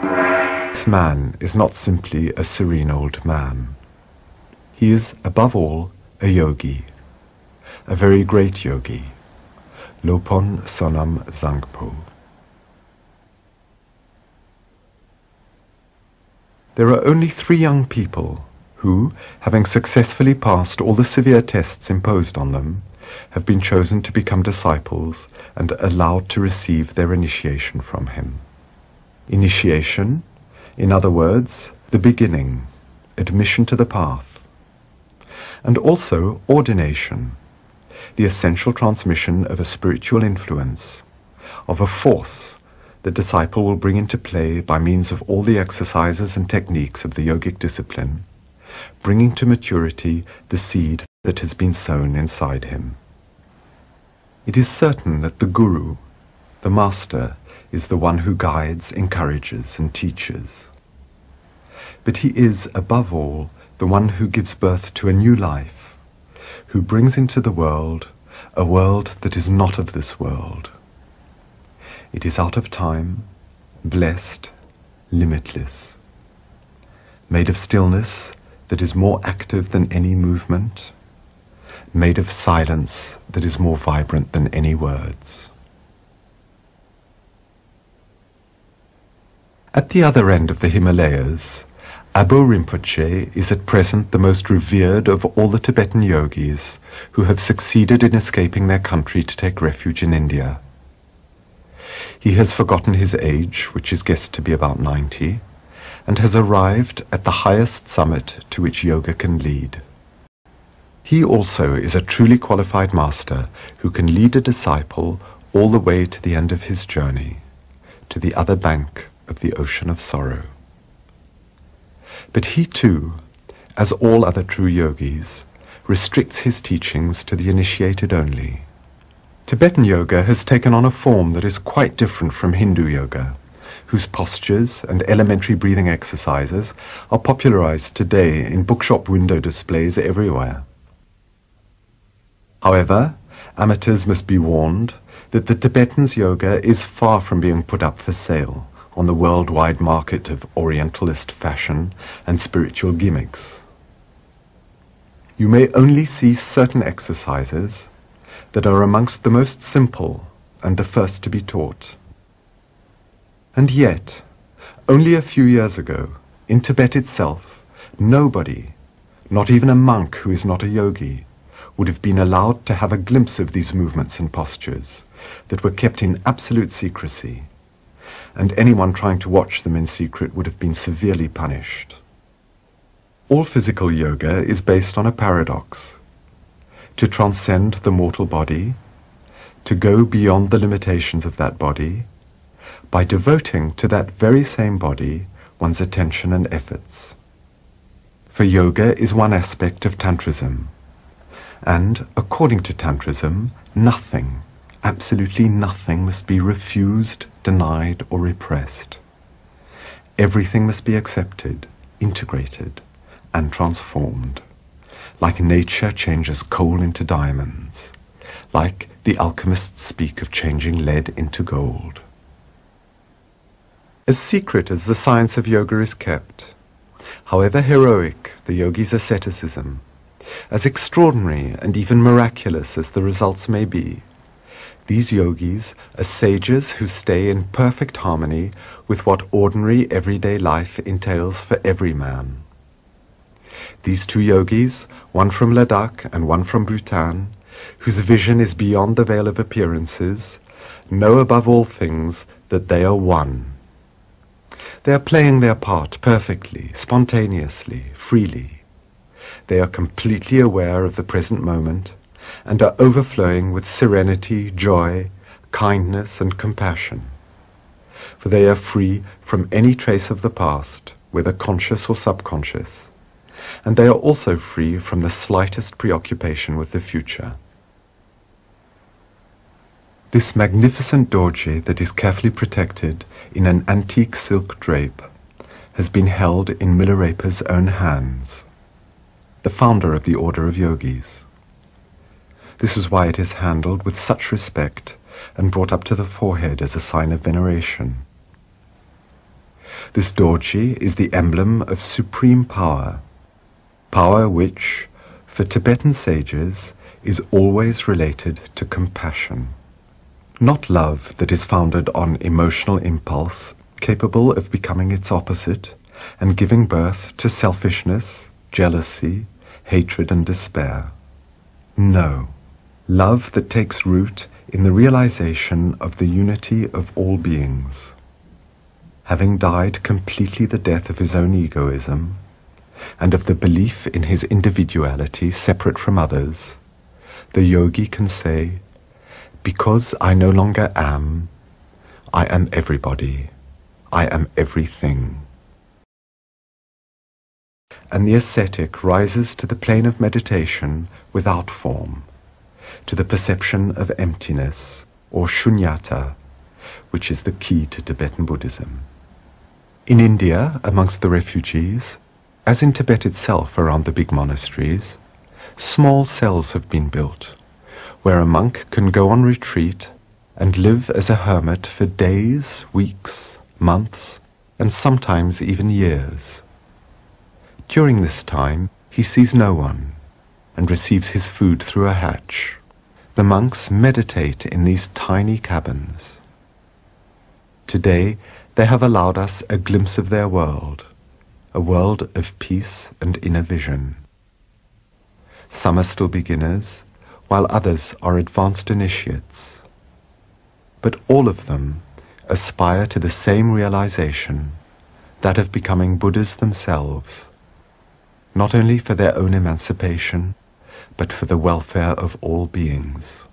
This man is not simply a serene old man. He is, above all, a yogi, a very great yogi, Lopon Sonam Zangpo. There are only 3 young people who, having successfully passed all the severe tests imposed on them, have been chosen to become disciples and allowed to receive their initiation from him. Initiation, in other words, the beginning, admission to the path. And also ordination, the essential transmission of a spiritual influence, of a force the disciple will bring into play by means of all the exercises and techniques of the yogic discipline, bringing to maturity the seed that has been sown inside him. It is certain that the Guru, the Master, is the one who guides, encourages, and teaches. But he is, above all, the one who gives birth to a new life, who brings into the world a world that is not of this world. It is out of time, blessed, limitless, made of stillness that is more active than any movement, made of silence that is more vibrant than any words. At the other end of the Himalayas, Abo Rinpoche is at present the most revered of all the Tibetan yogis who have succeeded in escaping their country to take refuge in India. He has forgotten his age, which is guessed to be about 90, and has arrived at the highest summit to which yoga can lead. He also is a truly qualified master who can lead a disciple all the way to the end of his journey, to the other bank of the ocean of sorrow. But he too, as all other true yogis, restricts his teachings to the initiated only. Tibetan yoga has taken on a form that is quite different from Hindu yoga, whose postures and elementary breathing exercises are popularized today in bookshop window displays everywhere. However, amateurs must be warned that the Tibetan's yoga is far from being put up for sale on the worldwide market of Orientalist fashion and spiritual gimmicks. You may only see certain exercises that are amongst the most simple and the first to be taught. And yet, only a few years ago, in Tibet itself, nobody, not even a monk who is not a yogi, would have been allowed to have a glimpse of these movements and postures that were kept in absolute secrecy, and anyone trying to watch them in secret would have been severely punished. All physical yoga is based on a paradox: to transcend the mortal body, to go beyond the limitations of that body, by devoting to that very same body one's attention and efforts. For yoga is one aspect of Tantrism, and according to Tantrism, nothing, absolutely nothing, must be refused, denied, or repressed. Everything must be accepted, integrated, and transformed, like nature changes coal into diamonds, like the alchemists speak of changing lead into gold. As secret as the science of yoga is kept, however heroic the yogi's asceticism, as extraordinary and even miraculous as the results may be, these yogis are sages who stay in perfect harmony with what ordinary everyday life entails for every man. These 2 yogis, one from Ladakh and one from Bhutan, whose vision is beyond the veil of appearances, know above all things that they are one. They are playing their part perfectly, spontaneously, freely. They are completely aware of the present moment and are overflowing with serenity, joy, kindness, and compassion. For they are free from any trace of the past, whether conscious or subconscious, and they are also free from the slightest preoccupation with the future. This magnificent dorje that is carefully protected in an antique silk drape has been held in Milarepa's own hands, the founder of the order of yogis. This is why it is handled with such respect and brought up to the forehead as a sign of veneration. This dorje is the emblem of supreme power, power which, for Tibetan sages, is always related to compassion. Not love that is founded on emotional impulse, capable of becoming its opposite and giving birth to selfishness, jealousy, hatred and despair. No, love that takes root in the realization of the unity of all beings. Having died completely the death of his own egoism, and of the belief in his individuality separate from others, the yogi can say, "Because I no longer am, I am everybody, I am everything." And the ascetic rises to the plane of meditation without form, to the perception of emptiness, or shunyata, which is the key to Tibetan Buddhism. In India, amongst the refugees, as in Tibet itself around the big monasteries, small cells have been built, where a monk can go on retreat and live as a hermit for days, weeks, months, and sometimes even years. During this time, he sees no one and receives his food through a hatch. The monks meditate in these tiny cabins. Today, they have allowed us a glimpse of their world, a world of peace and inner vision. Some are still beginners, while others are advanced initiates. But all of them aspire to the same realization, that of becoming Buddhas themselves, not only for their own emancipation, but for the welfare of all beings.